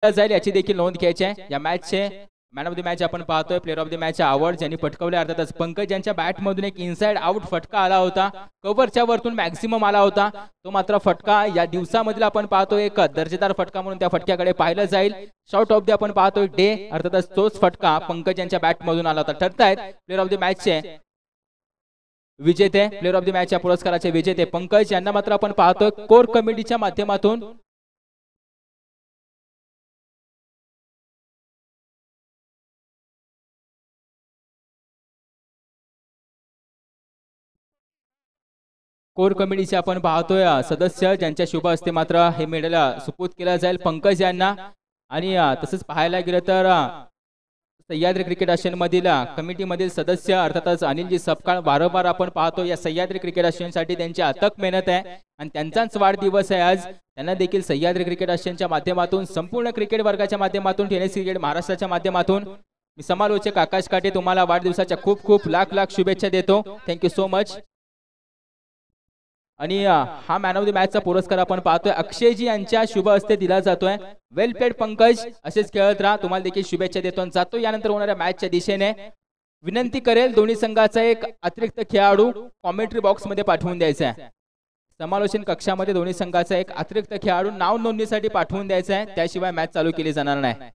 जाईल याची देखील नोंद घ्यायची आहे। या मॅचचे मॅन ऑफ द मॅच आपण पाहतोय, player of the match award ज्यांनी पटकावले अर्थातच पंकज यांच्या बॅट मधून एक इनसाइड आउट फटका आला होता, कव्हरच्या वरतून मॅक्सिमम आला होता तो मात्र फटका या दिवसामधला आपण पाहतोय एक दर्जेदार फटका म्हणून त्या फटक्याकडे पाहिलं जाईल। शॉट ऑफ द आपण पाहतोय डे अर्थातच तोच फटका पंकज यांच्या बॅट मधून आला होता। ठरतायत प्लेअर ऑफ द मॅचचे विजेते, प्लेअर ऑफ द मॅच या पुरस्काराचे विजेते पंकज यांना मात्र आपण पाहतोय कोर कमिटीच्या माध्यमातून कोर कमिटीचे आपण पाहतोय सदस्य ज्यांच्या शुभ हस्ते मात्र हे मेडल सुपूर्द केलं जाईल पंकज यांना। आणि तसंच पाहायला गेलं तर सह्याद्री क्रिकेट आशियन मधील कमिटी मधील सदस्य अर्थातच अनिलजी सपकाळ वारंवार आपण पाहतो या सह्याद्री क्रिकेट आशियनसाठी त्यांची अथक मेहनत आहे आणि त्यांचाच वाढदिवस आहे आज। त्यांना देखील सह्याद्री क्रिकेट आशियनच्या माध्यमातून संपूर्ण क्रिकेट वर्गाच्या माध्यमातून टेनिस क्रिकेट महाराष्ट्राच्या माध्यमातून मी समालोचक आकाश काटे तुम्हाला वाढदिवसाच्या खूप खूप लाख लाख शुभेच्छा देतो। Thank you so much. आणि हा मॅन ऑफ द मॅचचा पुरस्कार आपण पाहतोय अक्षयजी यांच्या शुभ हस्ते दिला जातोय। वेल प्लेड पंकज, असेच खेळत राहा, तुम्हाला देखील शुभेच्छा देतो आणि जातो यानंतर होणाऱ्या मॅचच्या दिशेने विनंती करेल दोन्ही संघाचा एक अतिरिक्त खेळाडू कॉमेंट्री बॉक्स मध्ये पाठवून द्यायचा आहे। समालोचन कक्षामध्ये दोन्ही संघाचा एक अतिरिक्त खेळाडू नाव नोंदणीसाठी पाठवून द्यायचा आहे, त्याशिवाय मॅच चालू केली जाणार नाही।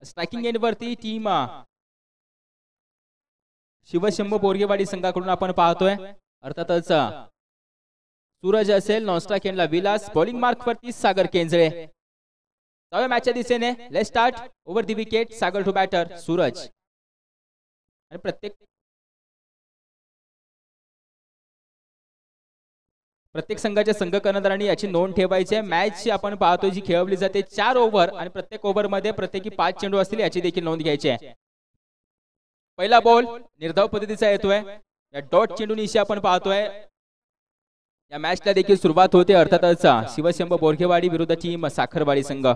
स्ट्रायकिंग एंड वरती टीम शिवशंभू बोरगेवाडी संघाकडून आपण पाहतोय अर्थातच सूरज असेल, नॉन स्ट्राइक एंडला विलास, बॉलिंग मार्क वरती सागर केंजळे। जाऊया मॅचच्या दिशेने, let's start. Over the wicket Sagar to batter Suraj. आणि प्रत्येक संघाच्या संघ कर्णधारांनी याची नोंद ठेवायची आहे। मॅच आपण पाहतोय जी खेळवली जाते 4 ओव्हर आणि प्रत्येक ओव्हर मध्ये प्रत्येकी 5 चेंडू असतील याची देखील नोंद घ्यायची आहे। पहिला बॉल निर्धाव पद्धतीचा येतोय, या डॉट चेंडूनिशी आपण पाहतोय या मॅचला देखील सुरुवात होते अर्थातच शिवशंभू बोरगेवाडी विरुद्ध टीम साखरवाडी संघ।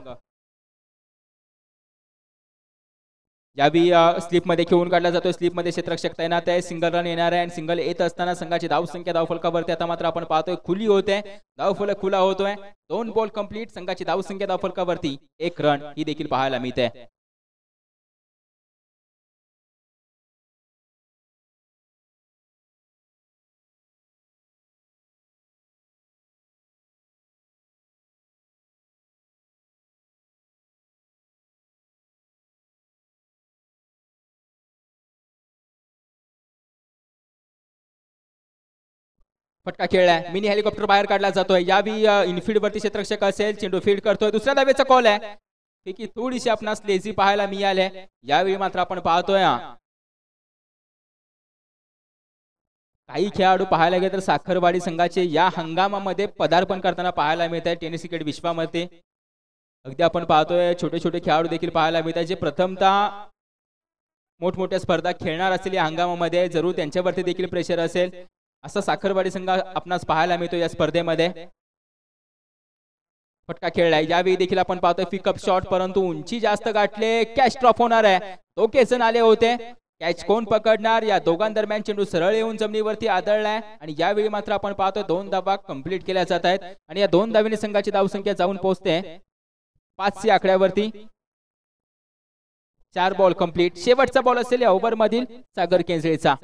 यावेळी स्लिप मध्ये खेळून काढला जातोय, स्लिप मध्ये क्षेत्ररक्षक तैनात आहे, सिंगल रन येणार आहे आणि सिंगल येत असताना संघाची धाव संख्या धावफलकावरती आता मात्र आपण पाहतोय खुली होते, धावफलक खुला होतोय। 2 बॉल कंप्लीट, संघाची धाव संख्या धावफलकावरती 1 रन ही देखील पाहायला मिळते। फटका खेळलाय, मिनी हेलिकॉप्टर बाहेर काढला जातोय। यावेळी इनफील्ड वरती क्षेत्ररक्षक असेल, चेंडू फील्ड करतोय, दुसऱ्या धावेचा कॉल आहे, की थोडीशी आपणास लेझी पाहायला मिळाले। यावेळी मात्र आपण पाहतोय काही खेळाडू पाहायला गेले तर साखरवाडी संघाचे या हंगामामध्ये पदार्पण करताना पाहायला मिळत आहे टेनिस क्रिकेट विश्वामध्ये। अगदी आपण पाहतोय छोटे छोटे खेळाडू देखील पाहायला मिळत आहेत जे प्रथमतः मोठमोठ्या स्पर्धा खेळणार असतील या हंगामामध्ये, जरूर त्यांच्यावरती देखील प्रेशर असेल असा साखरवाडी संघ आपणास पाहायला मिळतो या स्पर्धेमध्ये। फटका खेळलाय, यावेळी देखील आपण पाहतोय पिकअप शॉट, परंतु उंची जास्त गाठले, कॅच ड्रॉप होणार आहे। दोघे जण आले होते, कॅच कोण पकडणार, या दोघांदरम्यान चेंडू सरळ येऊन जमिनीवरती आदळलाय आणि यावेळी मात्र आपण पाहतोय 2 धावा कंप्लीट केल्या जात आहेत आणि या 2 धावांनी संघाची धावसंख्या जाऊन पोहोचते 5 आकड्यावरती। 4 बॉल कंप्लीट, शेवटचा बॉल असेल या ओव्हर मधील सागर केंजळेचा।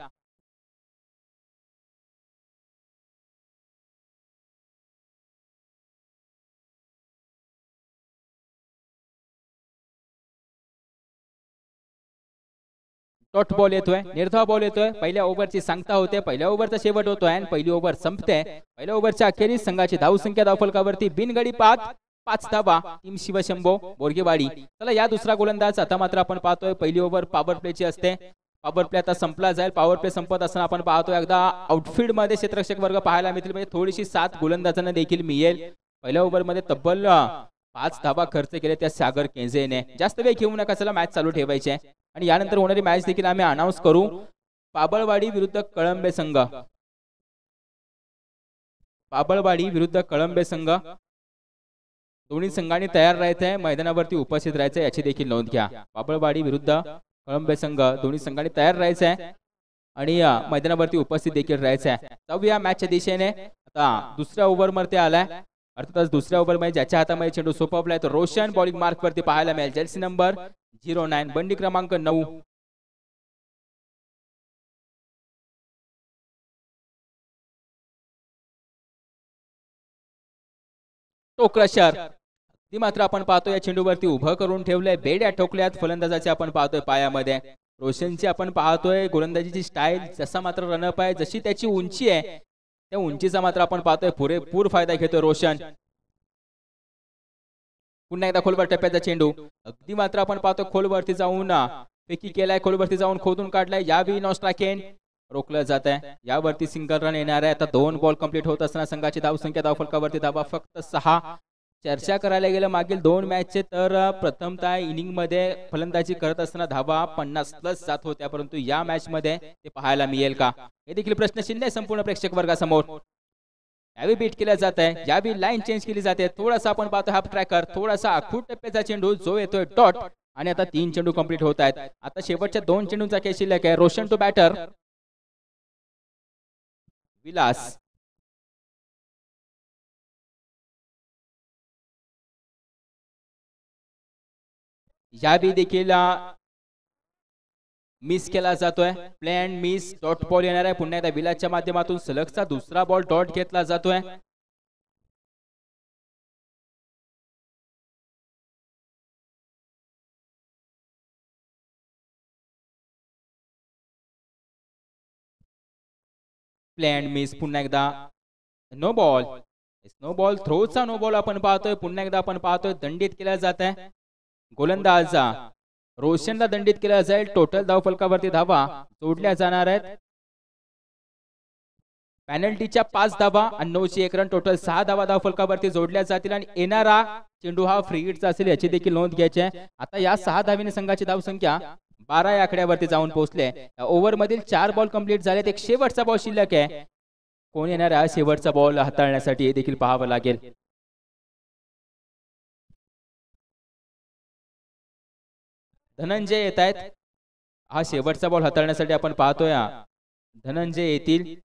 डॉट बॉल येतोय, निर्धाव बॉल येतोय. पहिल्या ओव्हरची सांगता होते, पहिल्या ओव्हरचा शेवट होतोय आणि पहिली ओव्हर संपते. पहिल्या ओव्हरच्या अखेरीस संघाची धावसंख्या धावफलकावरती बिनगडी 5 धावा. टीम शिवशंभो बोरगेवाडी. चला या दुसरा गोलंदाज. आता मात्र आपण पाहतोय पहिली ओव्हर पॉवर प्लेची असते. पॉवर प्ले आता संपला जाईल. पॉवर प्ले संपत असताना आपण पाहतोय एकदा आउटफील्ड मध्ये क्षेत्ररक्षक वर्ग पाहायला मिळतील, म्हणजे थोडीशी साथ गोलंदाजांना देखील मिळेल. पहिल्या ओव्हर मध्ये तब्बल 5 धावा खर्च केले त्या सागर केंजेने. जास्त वेळ घेऊ नका, चला मॅच चालू ठेवायची आहे आणि यानंतर होणारी मॅच देखील आम्ही अनाऊन्स करू. पाबळवाडी विरुद्ध कळंबे संघ. पाबळवाडी विरुद्ध कळंबे संघ. दोन्ही संघांनी तयार राहायचंय, मैदानावरती उपस्थित राहायचंय याची देखील नोंद घ्या. पाबळवाडी विरुद्ध कळंबे संघ, दोन्ही संघांनी तयार राहायचंय आणि मैदानावरती उपस्थित देखील राहायचंय. जाऊया मॅचच्या दिशेने. आता दुसऱ्या ओव्हर मध्ये आलाय, अर्थातच दुसऱ्या ओव्हर मध्ये ज्याच्या हातामध्ये चेंडू सोपवलाय तो रोशन बॉलिंग मार्क वरती पाहायला मिळेल. जर्सी नंबर 09, बंडी क्रमांक 9. तो क्रशर ती मात्र आपण पाहतोय या चेंडूवरती उभं करून ठेवलंय. बेड्या ठोकल्यात फलंदाजाचे आपण पाहतोय पायामध्ये. रोशनची आपण पाहतोय गोलंदाजीची स्टाईल, जसा मात्र रनअप आहे, जशी त्याची उंची आहे त्या उंचीचा मात्र आपण पाहतोय पुरेपूर फायदा घेतोय रोशन. पुन्हा एकदा खोलवर टप्प्याचा चेंडू. अगदी मात्र आपण पाहतो खोलवरती जाऊन फेकी केलाय, खोलवरती जाऊन खोदून काढलाय. यावेळी नॉस्ट्राकेन रोखलं जात आहे. यावरती सिंगल रन येणार आहे. आता 2 बॉल कंप्लीट होत असताना संघाची धावसंख्या धावफलकावरती धावा फक्त 6. चर्चा करायला गेलं मागील 2 मॅचचे तर प्रथमतः इनिंग मध्ये फलंदाजी करत असताना धावा 50+ जात होत्या, परंतु या मॅच मध्ये ते पाहायला मिळेल का हे देखील प्रश्नचिन्ह आहे संपूर्ण प्रेक्षक वर्गासमोर. यावेळी बीट केल्या जात आहे, यावेळी लाईन चेंज केली जाते. थोडासा आपण पाहतो हाफ ट्रॅकर, थोडासा आखूड टप्प्याचा चेंडू जो येतोय डॉट आणि आता 3 चेंडू कंप्लीट होत आहेत. आता शेवटच्या 2 चेंडूंचा खेळ शिल्लक आहे. Roshan to batter. विलास यावेळी देखील मिस केला जातोय. Play and miss, dot ball येणार आहे. पुन्हा एकदा विलासच्या माध्यमातून सलगचा दुसरा बॉल डॉट घेतला जातोय. प्ले अँड मिस, पुन्हा एकदा नो बॉल. नो बॉल, थ्रोचा नो बॉल आपण पाहतोय. पुन्हा एकदा आपण पाहतोय दंडित केला जात आहे. गोलंदाज रोशनला दंडित केला जाईल. टोटल धावफलकावरती धावा जोडल्या जाणार आहेत. पेनल्टीच्या 5 धावा आणि 901 रन, टोटल 6 धावा धावफलकावरती जोडल्या जातील आणि येणारा चेंडू हा फ्री हिटचा असेल याची देखील नोंद घ्यायची आहे. आता या 6 धावीने संघाची धावसंख्या 12 या आकड्यावरती जाऊन पोहोचले. ओव्हर मधील 4 बॉल कंप्लीट झालेत. एक शेवटचा बॉल शिल्लक आहे. कोण येणार आहे शेवटचा बॉल हाताळण्यासाठी हे देखील पाहावं लागेल. धनंजय येत आहेत. हा शेवटचा बॉल हाताळण्यासाठी आपण पाहतोय धनंजय येतील.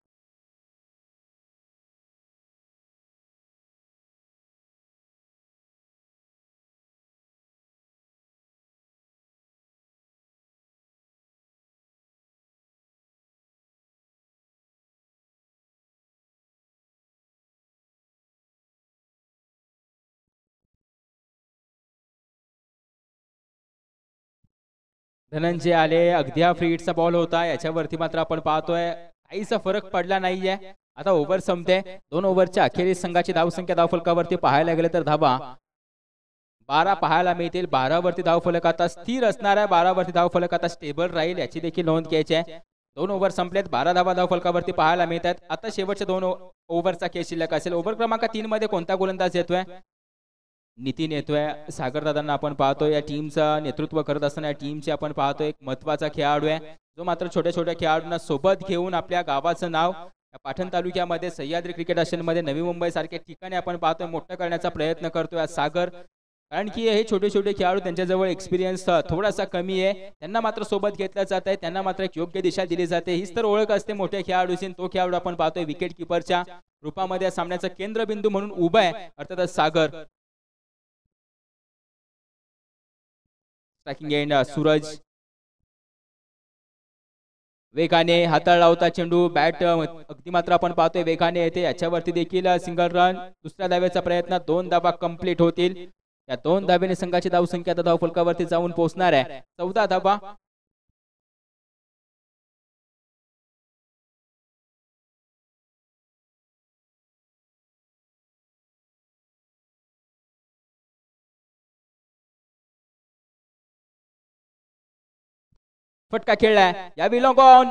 धनंजय आले. अगदी हा फ्री हिटचा बॉल होता, याच्यावरती मात्र आपण पाहतोय काहीसा फरक पडला नाहीये. आता ओव्हर संपते. 2 ओव्हरच्या अखेरीस संघाची धावसंख्या धावफलकावरती पाहायला गेले तर धावा 12 पाहायला मिळतील. 12 वरती धावफलक आता स्थिर असणार आहे. 12 वरती धावफलक आता स्टेबल राहील याची देखील नोंद घ्यायची आहे. 2 ओव्हर संपलेत. 12 धावा धावफलकावरती पाहायला मिळतात. आता शेवटच्या 2 ओव्हरचा खेळ शिल्लक असेल. ओव्हर क्रमांक 3 मध्ये कोणता गोलंदाज येतोय? नितीन येतोय. सागर दादांना आपण पाहतोय या टीमचं नेतृत्व करत असताना या टीमचे आपण पाहतोय एक महत्वाचा खेळाडू आहे, जो मात्र छोट्या छोट्या खेळाडूंना सोबत घेऊन आपल्या गावाचं नाव पाटण तालुक्यामध्ये सह्याद्री क्रिकेट मध्ये नवी मुंबई सारख्या ठिकाणी आपण पाहतोय मोठं करण्याचा प्रयत्न करतोय सागर. कारण की हे छोटे छोटे खेळाडू त्यांच्याजवळ एक्सपिरियन्स थोडासा कमी आहे, त्यांना मात्र सोबत घेतलं जात आहे, त्यांना मात्र एक योग्य दिशा दिली जाते. हीच तर ओळख असते मोठ्या खेळाडूची. तो खेळाडू आपण पाहतोय विकेट किपरच्या रूपामध्ये सामन्याचा केंद्रबिंदू म्हणून उभा आहे, अर्थातच सागर. स्ट्रायकिंग एंड सूरज वेगाने हाताळला होता चेंडू. बॅट अगदी मात्र आपण पाहतोय वेगाने येते. याच्यावरती देखील सिंगल रन. दुसऱ्या धावेचा प्रयत्न. 2 धावा कंप्लीट होतील. या 2 धावेने संघाची धावसंख्या आता धावफलकावरती जाऊन पोहोचणार आहे 14 धावा. फटका खेळलाय यावेळी लॉंग ऑन.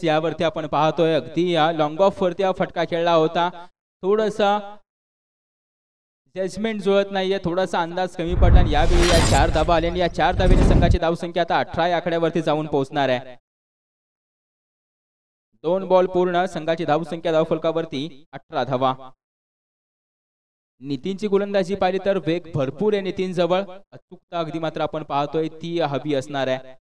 यावरती आपण पाहतोय अगदी या लॉंग ऑफ वरती हा फटका खेळला होता. थोडासा जजमेंट जुळत नाहीये, थोडासा अंदाज कमी पडला आणि यावेळी या 4 धावा आल्या आणि या 4 धावेने संघाची धावसंख्या आता 18 या आकड्यावरती जाऊन पोहोचणार आहे. 2 बॉल पूर्ण संघाची धावसंख्या धावफलकावरती 18 धावा. नितीनची गोलंदाजी पाहिली तर वेग भरपूर आहे नितीन जवळ, अचूकता अगदी मात्र आपण पाहतोय ती हवी असणार आहे.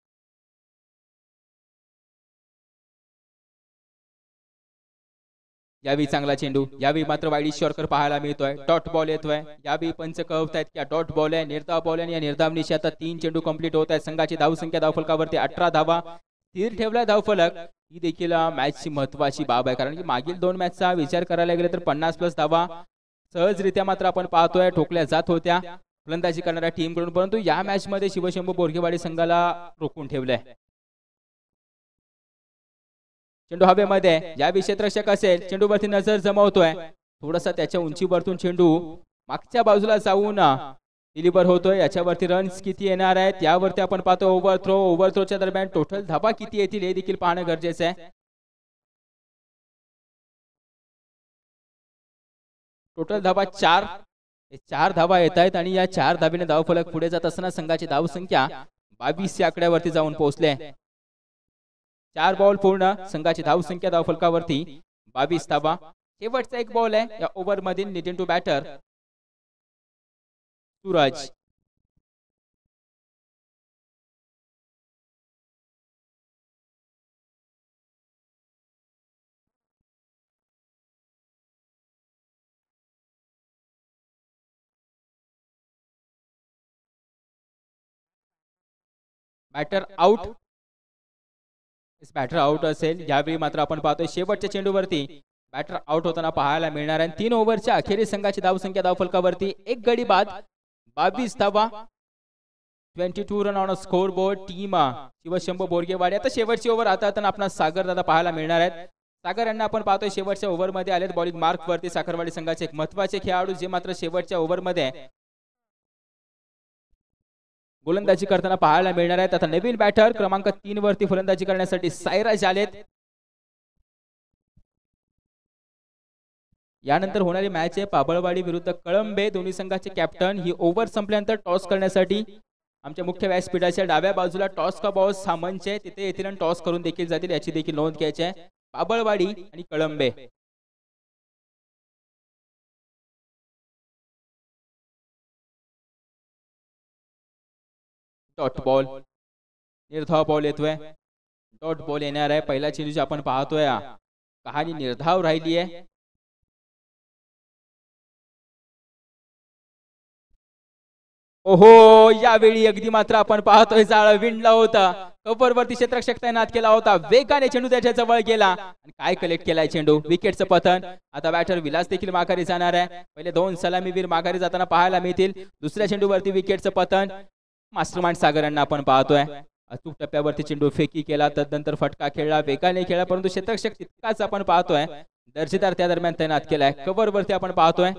यावेळी चांगला चेंडू, यावेळी मात्र वाईड शॉर्कर पाहायला मिळतोय. डॉट बॉल येतोय, यावेळी पंच कळवतायत की डॉट बॉल आहे, निर्धाव बॉल आहे. या निर्धावनीशी आता 3 चेंडू कंप्लीट होत आहेत. संघाची धावसंख्या धावफलकावरती 18 धावा. स्थिर ठेवलाय धावफलक, ही देखील मॅचची महत्वाची बाब आहे, कारण की मागील 2 मॅचचा विचार करायला गेले तर 50+ धावा सहजरित्या मात्र आपण पाहतोय ठोकल्या जात होत्या फलंदाजी करणाऱ्या टीम कडून, परंतु या मॅच मध्ये शिवशंभू बोरगेवाडी संघाला रोखून ठेवलंय. चेंडू हवेमध्ये, या क्षेत्ररक्षक असेल, चेंडूवरती नजर जमवतोय, थोडासा त्याच्या उंचीवरतून चेंडू मागच्या बाजूला जाऊन डिलिव्हर होतोय. याच्यावरती रन्स किती येणार आहेत यावरती आपण पाहतो. ओव्हरथ्रोच्या दरम्यान टोटल धावा किती येतील हे देखील पाहणं गरजेचं आहे. टोटल धावा 4 धावा येत आहेत आणि या 4 धावेने धावफलक पुढे जात असताना संघाची धावसंख्या 22 या आकड्यावरती जाऊन पोहोचले. 4 बॉल पूर्ण संघाची धावसंख्या धावफलकावरती 22 धावा. शेवटचा 1 बॉल आहे या ओव्हर मधील. Nitin to batter Suraj. Batter out, batter out असेल. यावेळी मात्र आपण पाहतोय शेवटच्या चेंडूवरती बॅटर आउट होताना पाहायला मिळणार आहे. 3 ओव्हरच्या अखेरीस संघाची धावसंख्या धावफलकावरती 1 गडी बाद 22 धावा. 22 run on score board. Team Shivshambhu Borgewadi. आता शेवटची ओव्हर आता आपण सागर दादा पाहायला मिळणार आहेत. सागर यांना आपण पाहतोय शेवटच्या ओव्हर मध्ये आलेत बॉलिंग मार्क वरती. साखरवाडी संघाचे एक महत्वाचे खेळाडू जे मात्र शेवटच्या ओव्हर मध्ये गोलंदाजी करताना पाहायला मिळणार आहेत. आता नवीन बॅटर क्रमांक 3 वरती फलंदाजी करण्यासाठी सायराज आलेत. यानंतर होणारी मॅच आहे पाबळवाडी विरुद्ध कळंबे. दोन्ही संघाचे कॅप्टन. ही ओव्हर संपल्यानंतर टॉस करण्यासाठी आमच्या मुख्य व्यासपीठाच्या डाव्या बाजूला टॉस का बॉस हा मंच आहे, तिथे येतील आणि टॉस करून देखील जातील, याची देखील नोंद घ्यायची आहे. पाबळवाडी आणि कळंबे. डॉट बॉल, निर्धाव बॉल येतोय. डॉट बॉल येणार आहे. पहिला चेंडू आपण पाहतोय कहाणी निर्धाव राहिली आहे. ओहो, यावेळी अगदी मात्र आपण पाहतोय जाळ विणला होता. कव्हरवरती क्षेत्ररक्षक तैनात केला होता. वेगाने चेंडू त्याच्या जवळ गेला आणि काय कलेक्ट केलाय चेंडू. विकेटचं पतन. आता बॅटर विलास देखील माघारी जाणार आहे. पहिले 2 सलामीवीर माघारी जाताना पाहायला मिळतील. दुसऱ्या चेंडूवरती विकेटचं पतन. मास्टरमाइंड सागर यांना आपण पाहतोय. अचूक टप्प्यावरती चेंडू फेकी केला, तदनंतर फटका खेळला, वेगाने खेळला, परंतु क्षेत्ररक्षक तितकाच आपण पाहतोय दर्जेदार त्या दरम्यान तैनात केलाय. कव्हरवरती आपण पाहतोय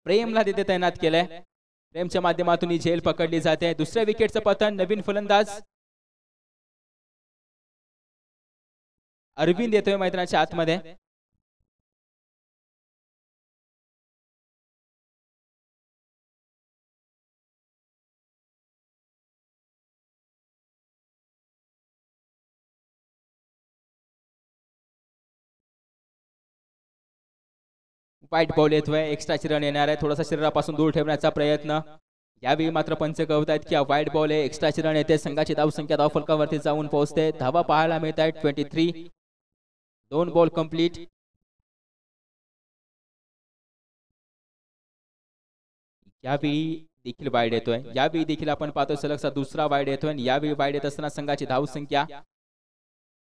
प्रेमला तिथे तैनात केलंय. प्रेमच्या माध्यमातून ही झेल पकडली जाते. दुसऱ्या विकेटचं पतन. नवीन फलंदाज अरविंद येतोय मैदानाच्या आतमध्ये. वाईट बॉल येतोय. एक्स्ट्राची रन येणार आहे. थोडासा शरीरापासून दूर ठेवण्याचा प्रयत्न. यावेळी मात्र पंच कळवतायत की वाईट बॉल आहे. एक्स्ट्राची रन येते. संघाची धावसंख्या धावफलकावरती जाऊन पोहोचते. धावा पाहायला मिळत आहेत 23. 2 बॉल कंप्लीट. यावेळी देखील वाईड येतोय. यावेळी देखील आपण पाहतोय सलगचा दुसरा वाईड येतोय. यावेळी वाईड येत असताना संघाची धावसंख्या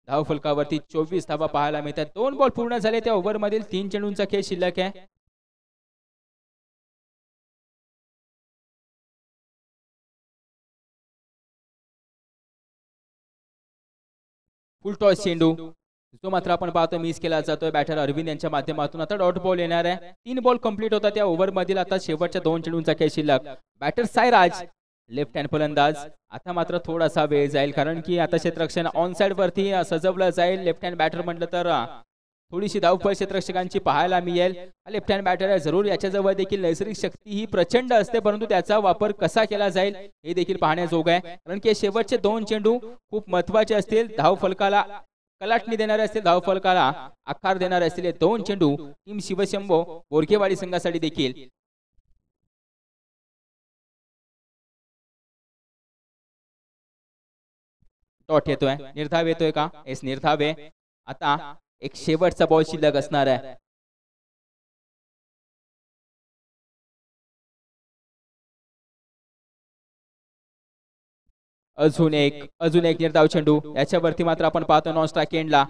धावफलकावरती 24 धावा पाहायला मिळतात. 2 बॉल पूर्ण झाले. त्या ओव्हर मधील 3 चेंडूंचा खेळ शिल्लक आहे. फुल टॉस चेंडू जो मात्र आपण पाहतो मिस केला जातोय बॅटर अरविंद यांच्या माध्यमातून. आता डॉट बॉल येणार आहे. 3 बॉल कंप्लीट होता त्या ओव्हर मधील. आता शेवटच्या 2 चेंडूंचा खेळ शिल्लक. बॅटर सायराज लेफ्ट हँड फलंदाज. आता मात्र थोडासा वेळ जाईल कारण की आता क्षेत्ररक्षण ऑन साइड वरती सजवलं जाईल. लेफ्ट हँड बॅटर म्हटलं तर थोडीशी धावपळ क्षेत्ररक्षकांची पाहायला मिळेल. लेफ्ट हँड बॅटर आहे जरूर याच्याजवळ देखील नैसर्गिक शक्ती ही प्रचंड असते परंतु त्याचा वापर कसा केला जाईल हे देखील पाहण्याजोग आहे कारण की शेवटचे 2 चेंडू खूप महत्त्वाचे असतील. धाव फलकाला कलाटणी देणारे असतील, धाव फलकाला आकार देणारे असतील हे 2 चेंडू टीम शिवशंभो बोरगेवाडी संघासाठी देखील. डॉट येतोय, निर्धाव येतोय का? एस निर्धाव आहे. आता एक शेवटचा बॉल शिल्लक असणार आहे. अजून एक निर्धाव चेंडू. याच्यावरती मात्र आपण पाहतो नॉन स्ट्राइक एंडला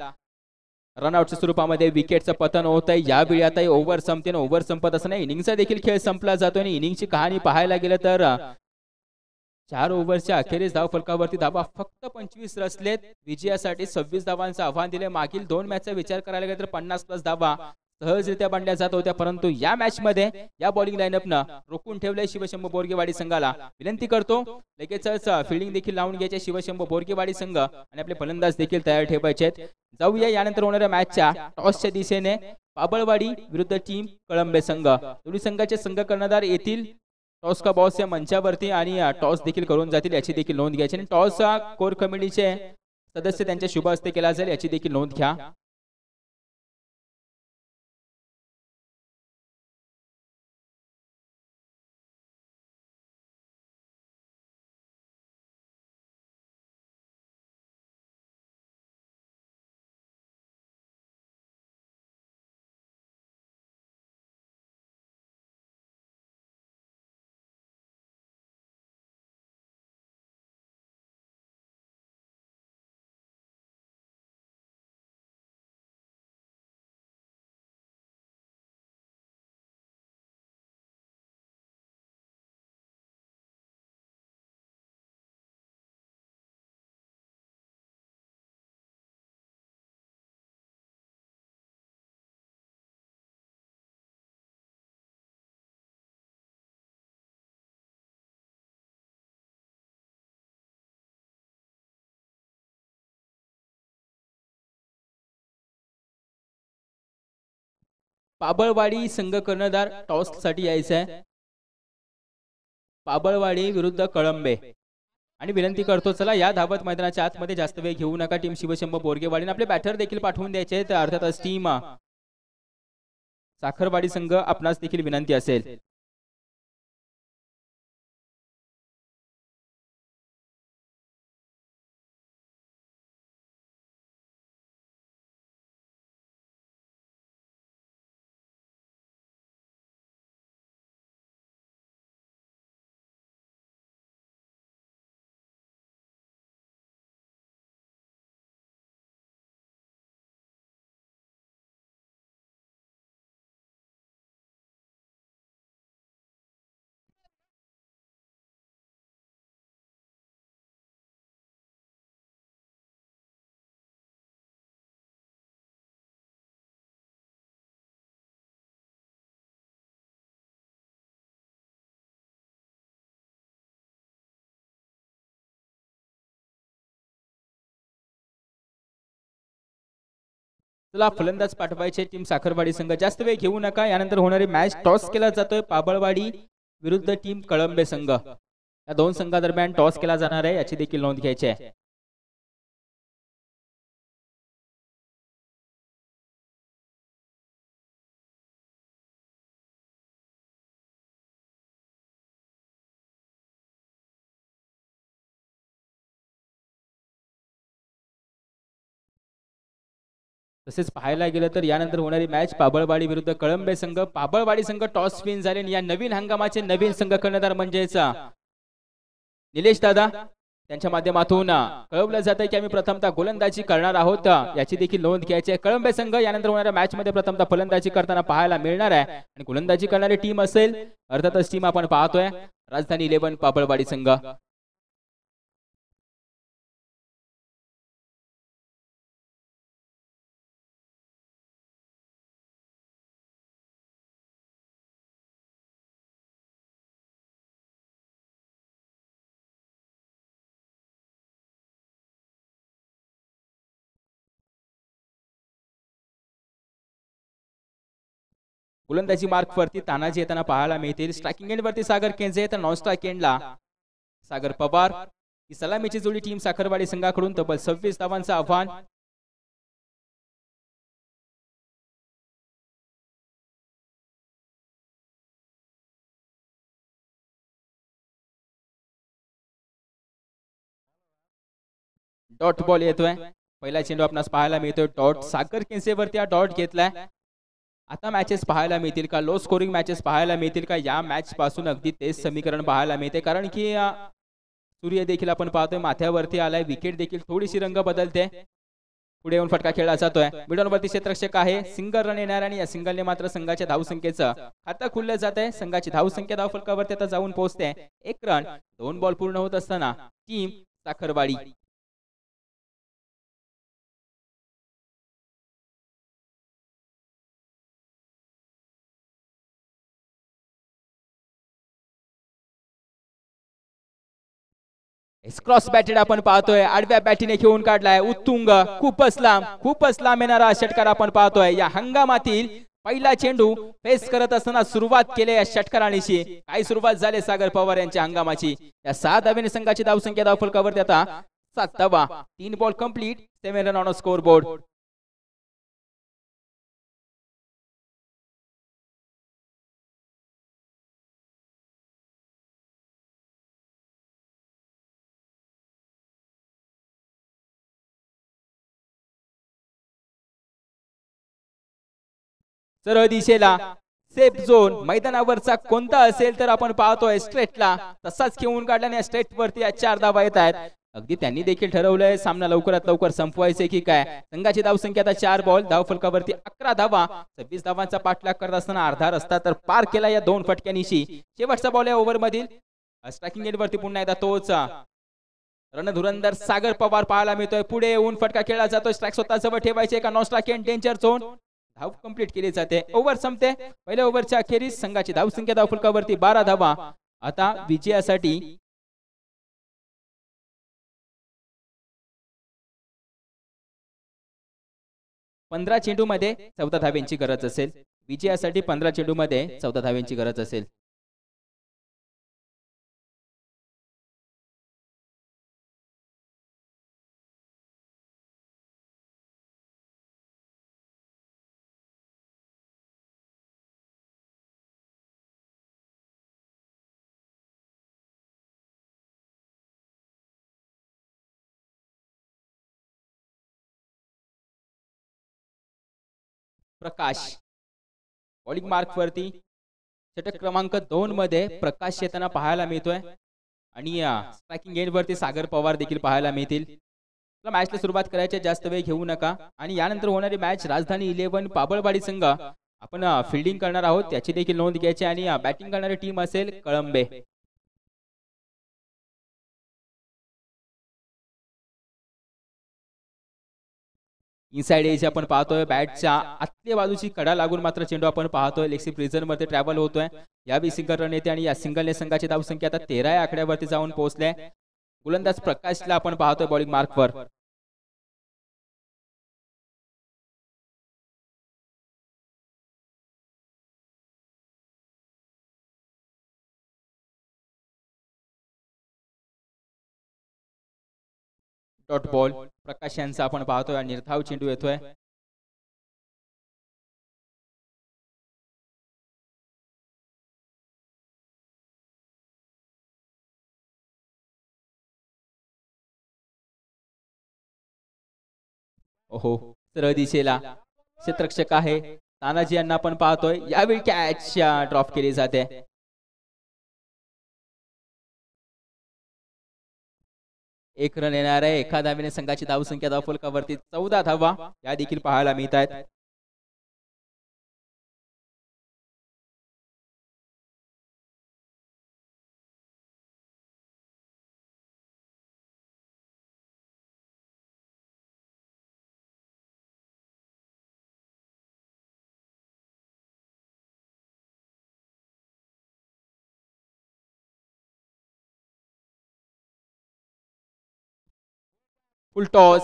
रनआउटच्या स्वरूपामध्ये विकेटचं पतन होत आहे. यावेळी आता ओव्हर संपते. ओव्हर संपत असं नाही, इनिंगचा देखील खेळ संपला जातो आणि इनिंगची कहाणी पाहायला गेलं तर 4 ओव्हरच्या अखेरीस धाव फलकावरती धावा फक्त 25 रचलेत. विजयासाठी 26 धावांचं आव्हान दिले. मागील 2 मॅचचा विचार करायला गेला तर 50 प्लस धावा सहजरित्या बांधल्या जात होत्या परंतु या मॅच मध्ये या बॉलिंग लाईनअपनं रोखून ठेवलंय शिवशंभो बोरगेवाडी संघाला. विनंती करतो लगेचच फिल्डिंग देखील लावून घ्यायचे शिवशंभो बोरगेवाडी संघ आणि आपले फलंदाज देखील तयार ठेवायचे आहेत. जाऊया यानंतर होणाऱ्या मॅचच्या टॉसच्या दिशेने. पाबळवाडी विरुद्ध टीम कळंबे संघ. दोन्ही संघाचे संघ कर्णधार येतील टॉस का बॉस या मंचावरती आणि टॉस देखील करून जातील याची देखील नोंद घ्यायची आणि टॉस कोर कमिटीचे सदस्य त्यांच्या शुभ हस्ते केला जाईल याची देखील नोंद घ्या. पाबळवाडी संघ कर्णधार टॉस साठी यायचं आहे. पाबळवाडी विरुद्ध कळंबे आणि विनंती करतो चला या धावत मैदानाच्या आतमध्ये जास्त वेळ घेऊ नका. टीम शिवशंभो बोरगेवाडी आपले बॅटर देखील पाठवून द्यायचे आहेत. अर्थातच टीम साखरवाडी संघ आपणास देखील विनंती असेल. चला फलंदाज पाठवायचे टीम साखरवाडी संघ. जास्त वेळ घेऊ नका. यानंतर होणारी मॅच टॉस केला जातोय पाबळवाडी विरुद्ध टीम कळंबे संघ. या 2 संघादरम्यान टॉस केला जाणार आहे याची देखील नोंद घ्यायची आहे. तसेच पाहायला गेलं तर यानंतर होणारी मॅच पाबळवाडी विरुद्ध कळंबे संघ. पाबळवाडी संघ टॉस विन झाले आणि या नवीन हंगामाचे नवीन संघ कर्णधार म्हणजेच निलेश दादा त्यांच्या माध्यमातून कळवलं जात आहे की आम्ही प्रथमतः गोलंदाजी करणार आहोत याची देखील नोंद घ्यायची आहे. कळंबे संघ यानंतर होणाऱ्या मॅच मध्ये प्रथमतः फलंदाजी करताना पाहायला मिळणार आहे आणि गोलंदाजी करणारी टीम असेल अर्थातच टीम आपण पाहतोय राजधानी 11 पाबळवाडी संघ. गोलंदाजी मार्क वरती तानाजी येताना पाहायला मिळतील. स्ट्रायकिंग एंड वरती सागर केंजे, तर नॉन स्ट्राईक एंडला सागर पवार. ही सलामीची जोडी टीम साखरवाडी संघाकडून तब्बल 26 धावांचं आव्हान. डॉट बॉल येतोय. पहिला चेंडू आपणास पाहायला मिळतोय. डॉट सागर केंसेवरती हा डॉट घेतलाय. आता मॅचेस पाहायला मिळतील का, लो स्कोरिंग मॅचेस पाहायला मिळतील का, या मॅच पासून अगदी तेच समीकरण पाहायला मिळते. कारण की सूर्य देखील आपण पाहतोय माथ्यावरती आलाय. विकेट देखील थोडीशी रंग बदलते. पुढे येऊन फटका खेळला जातोय. मिडॉनवरती क्षेत्ररक्षक आहे. सिंगल रन येणार आणि या सिंगलने मात्र संघाच्या धावसंख्येचं खातं खुललं जात आहे. संघाची धावसंख्या धावफलकावरती आता जाऊन पोहोचते. 1 रन 2 बॉल पूर्ण होत असताना टीम साखरवाडी. क्रॉस बॅटेड आपण पाहतोय. आडव्या बॅटीने खेळून काढलाय. उत्तुंग खूपच लांब येणारा षटकार आपण पाहतोय. या हंगामातील पहिला चेंडू फेस करत असताना सुरुवात केली या षटकारांशी. काय सुरुवात झाली सागर पवार यांच्या हंगामाची. या 6 धावेने संघाची धावसंख्या धावफलकावरती आता 7 धावा. 3 ball complete, 7 run on score board. सरळ दिशेला सेफ झोन मैदानावरचा कोणता असेल तर आपण पाहतोय स्ट्रेटला तसाच खेळून काढल्याने स्ट्रेट वरती 4 धावा येत आहेत. अगदी त्यांनी देखील ठरवलंय सामना लवकरात लवकर संपवायचे की काय. संघाची धावसंख्या आता 4 बॉल धावफलकावरती 11 धावा. 26 धावांचा पाठलाग करत असताना अर्धा रस्ता तर पार केला या 2 फटक्यांनीशी. शेवटचा बॉल या ओव्हर मधील. स्ट्रायकिंग एंड वरती पुन्हा एकदा तोच रणधुरंदर सागर पवार पाहायला मिळतोय. पुढे येऊन फटका खेळला जातोय. स्ट्राईक स्वतः जवळ ठेवायचे का, non strike end danger zone. धाव कंप्लीट केली जाते. ओव्हर संपते. पहिल्या ओव्हरच्या अखेरीस संघाची धावसंख्या धावफलकावरती 12 धावा. आता विजयासाठी पंधरा चेंडू मध्ये 14 धाव्यांची गरज असेल. विजयासाठी 15 चेंडू मध्ये 14 धाव्यांची गरज असेल. प्रकाश बॉलिंग मार्क वरती षटक क्रमांक 2 मध्ये प्रकाश येताना पाहायला मिळतोय. आणि स्ट्रायकिंग एंड वरती सागर पवार देखील पाहायला मिळतील. मॅचला सुरुवात करायची, जास्त वेळ घेऊ नका. आणि यानंतर होणारी मॅच राजधानी 11 पाबळवाडी संघ आपण फिल्डिंग करणार आहोत त्याची देखील नोंद घ्यायची. आणि बॅटिंग करणारी टीम असेल कळंबे. इनसाइड एज आपण पाहतोय. बॅटच्या आतल्या बाजूची कडा लागून मात्र चेंडू आपण पाहतोय लेग रिझन मध्ये ट्रॅव्हल होतोय. यावेळी सिंगल रन येते आणि या सिंगलने संघाची धावसंख्या आता 13 या आकड्यावरती जाऊन पोहोचले. गोलंदाज प्रकाशला आपण पाहतोय बॉलिंग मार्कवर. डॉट बॉल प्रकाश यांचा आपण पाहतोय. निर्धाव चेंडू येतोय. ओहो, सरळ दिशेला क्षेत्ररक्षक आहे तानाजी यांना आपण पाहतोय. यावेळी कॅच ड्रॉप केली जाते. एक रन येणार आहे. एका धावेने संघाची धावसंख्या धावफलकावरती 14 धावा या देखील पाहायला मिळत आहेत. फुल टॉस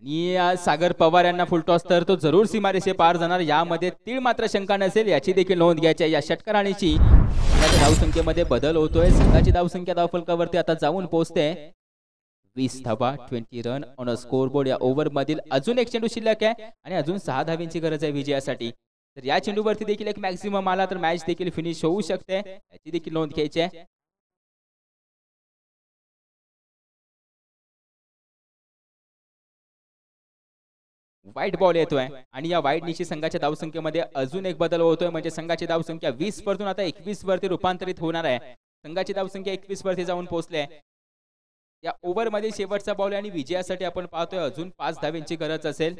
आणि सागर पवार यांना फुल टॉस तर तो जरूर सीमारेषे पार जाणार, यामध्ये तीळ मात्र शंका नसेल, याची देखील नोंद घ्यायची आहे. या षटकारांची धावसंख्येमध्ये बदल होतोय. संघाची धावसंख्या धावफलकावरती आता जाऊन पोहोचते 20 धावा, 20 रन ऑन अ स्कोरबोर्ड. या ओव्हर मधील अजून एक चेंडू शिल्लक आहे आणि अजून 6 धाव्यांची गरज आहे विजयासाठी. तर या चेंडूवरती देखील एक मॅक्सिमम आला तर मॅच देखील फिनिश होऊ शकते, याची देखील नोंद घ्यायची आहे. वाईट बॉल येतोय आणि या वाईट निशी संघाच्या धावसंख्येमध्ये अजून एक बदल होतोय, म्हणजे संघाची धावसंख्या 20 वरतून आता 21 वरती रूपांतरित होणार आहे. संघाची धावसंख्या 21 वरती जाऊन पोहोचले. या ओव्हर मध्ये शेवटचा बॉल आणि विजयासाठी आपण पाहतोय अजून 5 धाव्यांची गरज असेल.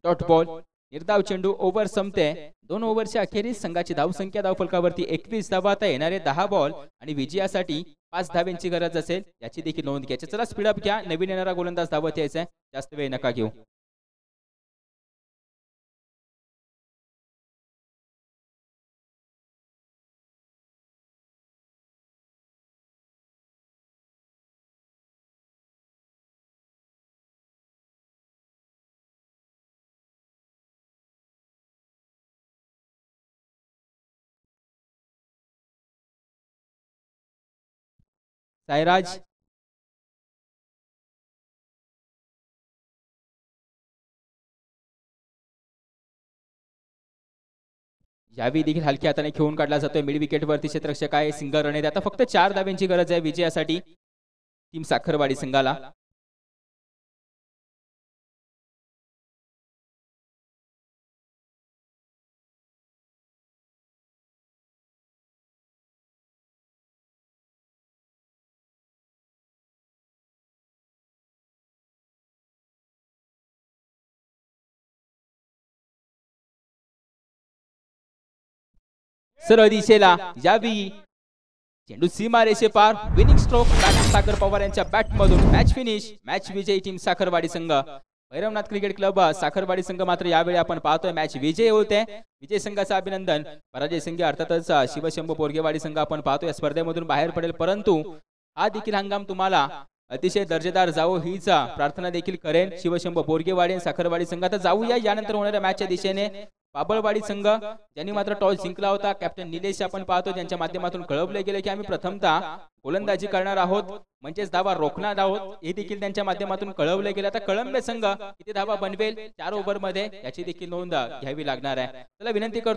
डॉट बॉल, निर्धाव चेंडू, ओव्हर संपते. 2 ओव्हरच्या अखेरीस संघाची धावसंख्या धावफलकावरती 21 धावा. आता येणारे 10 बॉल आणि विजयासाठी 5 धाव्यांची गरज असेल, याची देखील नोंद घ्यायची. चला स्पीडअप घ्या, नवीन येणारा गोलंदाज धावत यायचा, जास्त वेळ नका घेऊ. सायराज, यावेळी देखील हलक्या हाताने खेळून काढला जातोय. मिड विकेट वरती क्षेत्ररक्षक आहे, सिंगल रन आहे. आता फक्त 4 धाव्यांची गरज आहे विजयासाठी टीम साखरवाडी संघाला. सरळ दिशेला यावी चेंडू सीमारेषे पार. विनिंग स्ट्रोक सागर पवार यांच्या बॅट मधून. मॅच फिनिश, मॅच विजयी टीम साखरवाडी संघ. भैरवनाथ क्रिकेट क्लब साखरवाडी संघ मात्र यावेळी आपण पाहतोय मॅच विजय होते. विजय संघाचं अभिनंदन. पराजय संघ अर्थातच शिवशंभू बोरगेवाडी संघ आपण पाहतोय स्पर्धेमधून बाहेर पडेल, परंतु हा देखील हंगाम तुम्हाला अतिशय दर्जेदार जावो हीच प्रार्थना देखील करेन. शिवशंभू बोरगेवाडी आणि साखरवाडी संघ आता जाऊया यानंतर होणाऱ्या मॅचच्या दिशेने. बाबळवाडी संघ ज्यांनी मात्र टॉस जिंकला होता, कॅप्टन निलेश आपण पाहतो, ज्यांच्या माध्यमातून कळवले गेले की आम्ही प्रथमतः गोलंदाजी करणार आहोत, म्हणजेच धावा रोखणार आहोत, हे देखील त्यांच्या माध्यमातून कळवले गेले. आता कळंबे संघ किती धावा बनवेल 4 ओव्हर मध्ये, याची देखील नोंद घ्यावी लागणार आहे. चला विनंती करतो